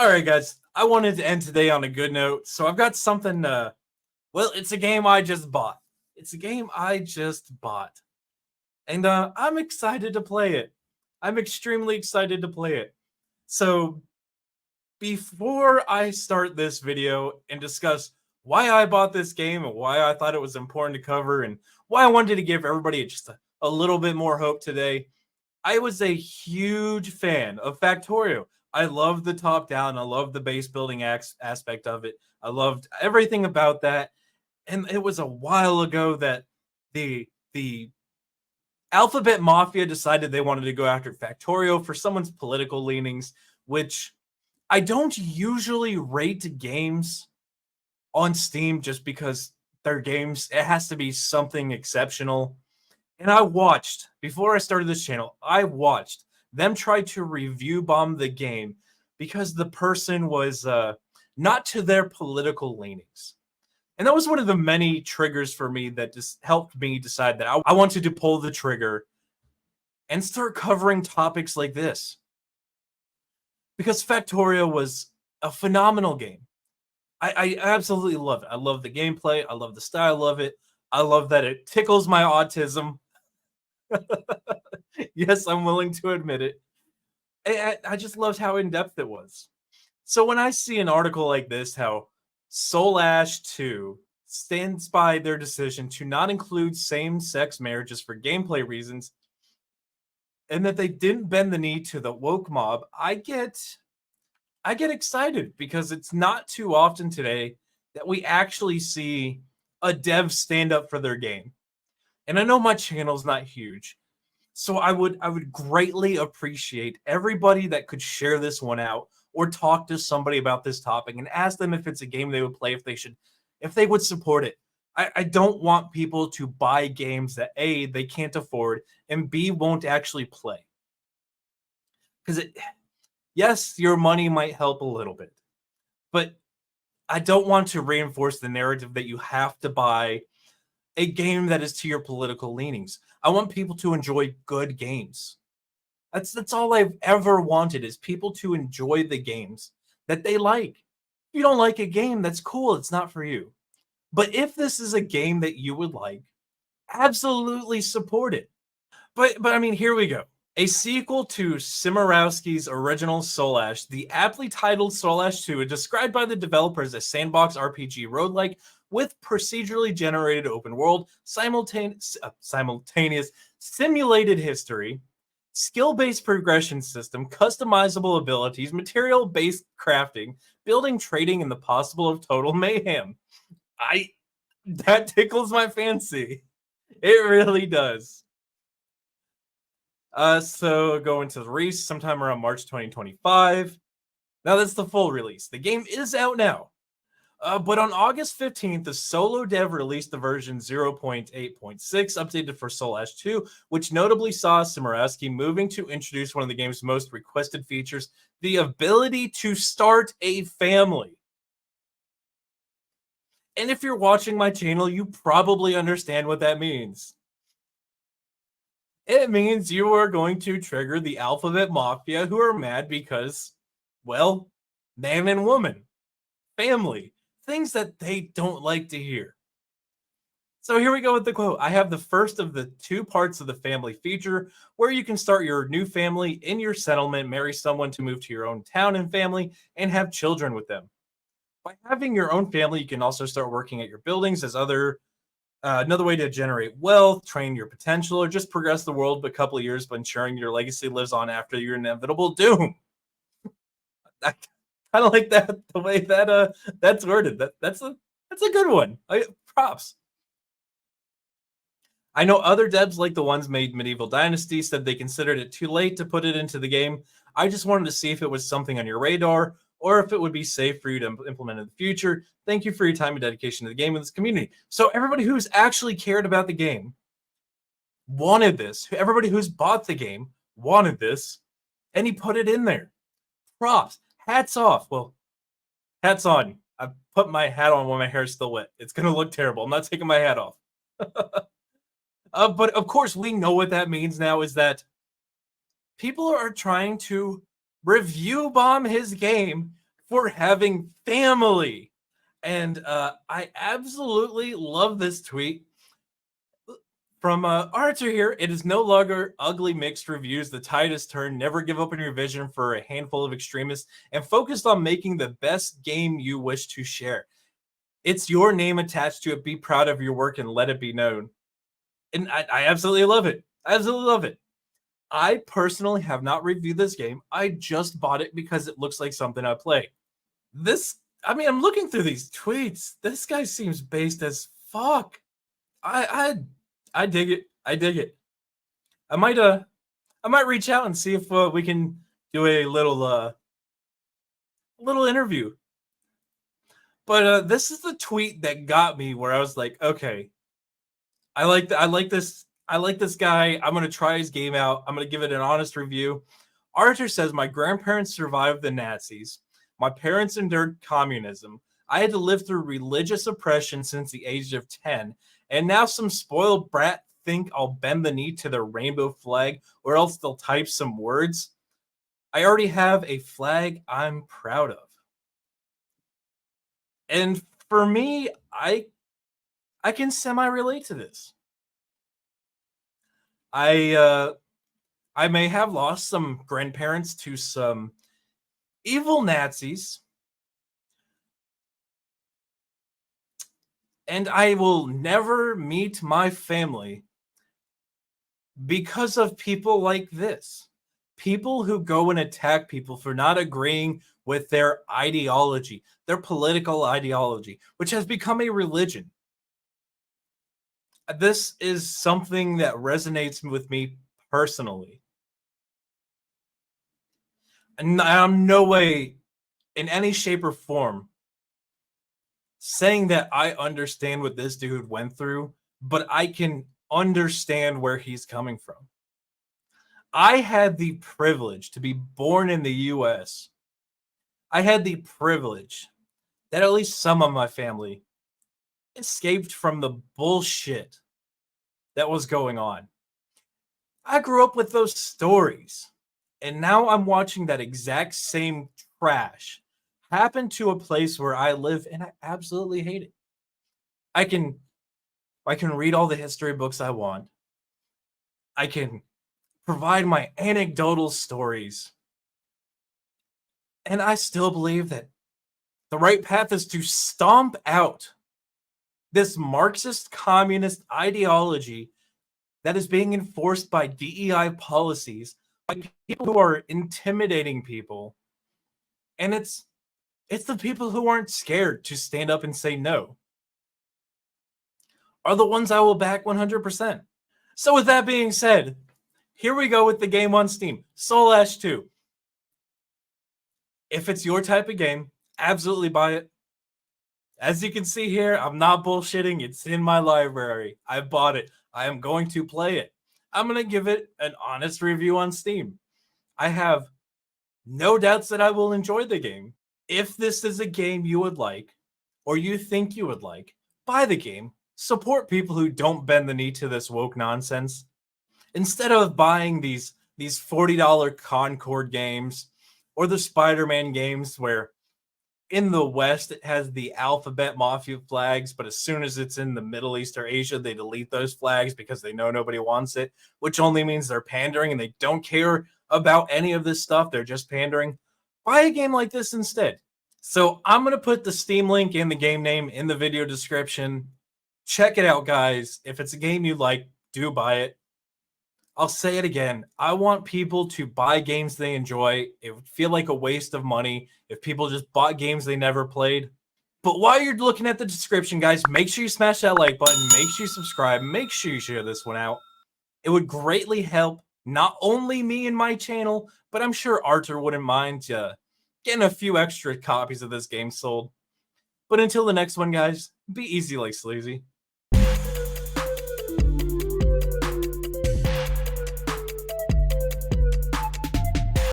All right, guys. I wanted to end today on a good note, so I've got something. Well, it's a game I just bought. It's a game I just bought, and I'm excited to play it. I'm extremely excited to play it. So, before I start this video and discuss why I bought this game and why I thought it was important to cover and why I wanted to give everybody just a little bit more hope today, I was a huge fan of Factorio. I loved the top down. I loved the base building aspect of it. I loved everything about that. And it was a while ago that the Alphabet Mafia decided they wanted to go after Factorio for someone's political leanings, which I don't usually rate games on Steam just because they're games. It has to be something exceptional. And I watched, before I started this channel, I watched them try to review bomb the game because the person was not to their political leanings. And that was one of the many triggers for me that just helped me decide that I wanted to pull the trigger and start covering topics like this. Because Factorio was a phenomenal game. I absolutely love it. I love the gameplay. I love the style of it. I love that it tickles my autism. Yes, I'm willing to admit it. I just loved how in-depth it was. So when I see an article like this, how Soulash 2 stands by their decision to not include same-sex marriages for gameplay reasons, and that they didn't bend the knee to the woke mob, I get excited because it's not too often today that we actually see a dev stand up for their game. And I know my channel's not huge, so I would greatly appreciate everybody that could share this one out or talk to somebody about this topic and ask them if it's a game they would play, if they would support it. I don't want people to buy games that A, they can't afford, and B, won't actually play. Because yes, your money might help a little bit, but I don't want to reinforce the narrative that you have to buy a game that is to your political leanings. I want people to enjoy good games. That's all I've ever wanted, is people to enjoy the games that they like. If you don't like a game, that's cool. It's not for you. But if this is a game that you would like, absolutely support it. But I mean, here we go. A sequel to Simorowski's original Soulash, the aptly titled Soulash 2, is described by the developers as sandbox RPG roguelike with procedurally generated open world, simultaneous simulated history, skill-based progression system, customizable abilities, material-based crafting, building, trading, and the possible of total mayhem. That tickles my fancy. It really does. So going to the release sometime around March 2025. Now that's the full release. The game is out now. But on August 15th, the solo dev released the version 0.8.6 updated for Soulash 2, which notably saw Simorowski moving to introduce one of the game's most requested features, the ability to start a family. And if you're watching my channel, you probably understand what that means. It means you are going to trigger the Alphabet Mafia, who are mad because, well, man and woman, family, things that they don't like to hear. So here we go with the quote. I have the first of the two parts of the family feature, where you can start your new family in your settlement, marry someone to move to your own town and family, and have children with them. By having your own family, you can also start working at your buildings as another way to generate wealth, train your potential, or just progress the world a couple of years by ensuring your legacy lives on after your inevitable doom. I kind of like that, the way that that's worded. That's a good one. Props. I know other devs, like the ones made Medieval Dynasty, said they considered it too late to put it into the game. I just wanted to see if it was something on your radar, or if it would be safe for you to implement in the future. Thank you for your time and dedication to the game and this community. So everybody who's actually cared about the game wanted this. Everybody who's bought the game wanted this, and he put it in there. Props. Hats off. Well, hats on. I put my hat on when my hair's still wet. It's going to look terrible. I'm not taking my hat off. But of course, we know what that means now, is that people are trying to review bomb his game for having family. And I absolutely love this tweet from Arthur here. It is no longer ugly mixed reviews. The tide has turned. Never give up on your vision for a handful of extremists and focused on making the best game you wish to share. It's your name attached to it. Be proud of your work and let it be known. And I absolutely love it. I absolutely love it. I personally have not reviewed this game. I just bought it because it looks like something I play. I'm looking through these tweets. This guy seems based as fuck. I dig it. I dig it. I might reach out and see if we can do a little interview. But this is the tweet that got me where I was like, okay, I like this guy. I'm gonna try his game out. I'm gonna give it an honest review. Arthur says, my grandparents survived the Nazis. My parents endured communism. I had to live through religious oppression since the age of 10. And now some spoiled brat think I'll bend the knee to the rainbow flag or else they'll type some words. I already have a flag I'm proud of. And for me, I can semi-relate to this. I may have lost some grandparents to some evil Nazis, and I will never meet my family because of people like this. People who go and attack people for not agreeing with their ideology, their political ideology, which has become a religion. This is something that resonates with me personally. And I'm no way, in any shape or form, saying that I understand what this dude went through, but I can understand where he's coming from. I had the privilege to be born in the US. I had the privilege that at least some of my family escaped from the bullshit that was going on. I grew up with those stories, and now I'm watching that exact same trash happen to a place where I live, and I absolutely hate it. I can read all the history books I want. I can provide my anecdotal stories. And I still believe that the right path is to stomp out this Marxist communist ideology that is being enforced by DEI policies, by people who are intimidating people. And it's the people who aren't scared to stand up and say no are the ones I will back 100%. So with that being said, here we go with the game on Steam, Soulash 2. If it's your type of game, absolutely buy it. As you can see here, I'm not bullshitting. It's in my library. I bought it. I am going to play it. I'm going to give it an honest review on Steam. I have no doubts that I will enjoy the game. If this is a game you would like, or you think you would like, buy the game. Support people who don't bend the knee to this woke nonsense. Instead of buying these $40 Concord games or the Spider-Man games where in the West it has the alphabet mafia flags, but as soon as it's in the Middle East or Asia, they delete those flags because they know nobody wants it, which only means they're pandering and they don't care about any of this stuff. They're just pandering. Buy a game like this instead. So I'm going to put the Steam link and the game name in the video description. Check it out, guys. If it's a game you like, do buy it. I'll say it again. I want people to buy games they enjoy. It would feel like a waste of money if people just bought games they never played. But while you're looking at the description, guys, make sure you smash that like button. Make sure you subscribe. Make sure you share this one out. It would greatly help not only me and my channel, but I'm sure Arthur wouldn't mind getting a few extra copies of this game sold. But until the next one, guys, be easy like sleazy.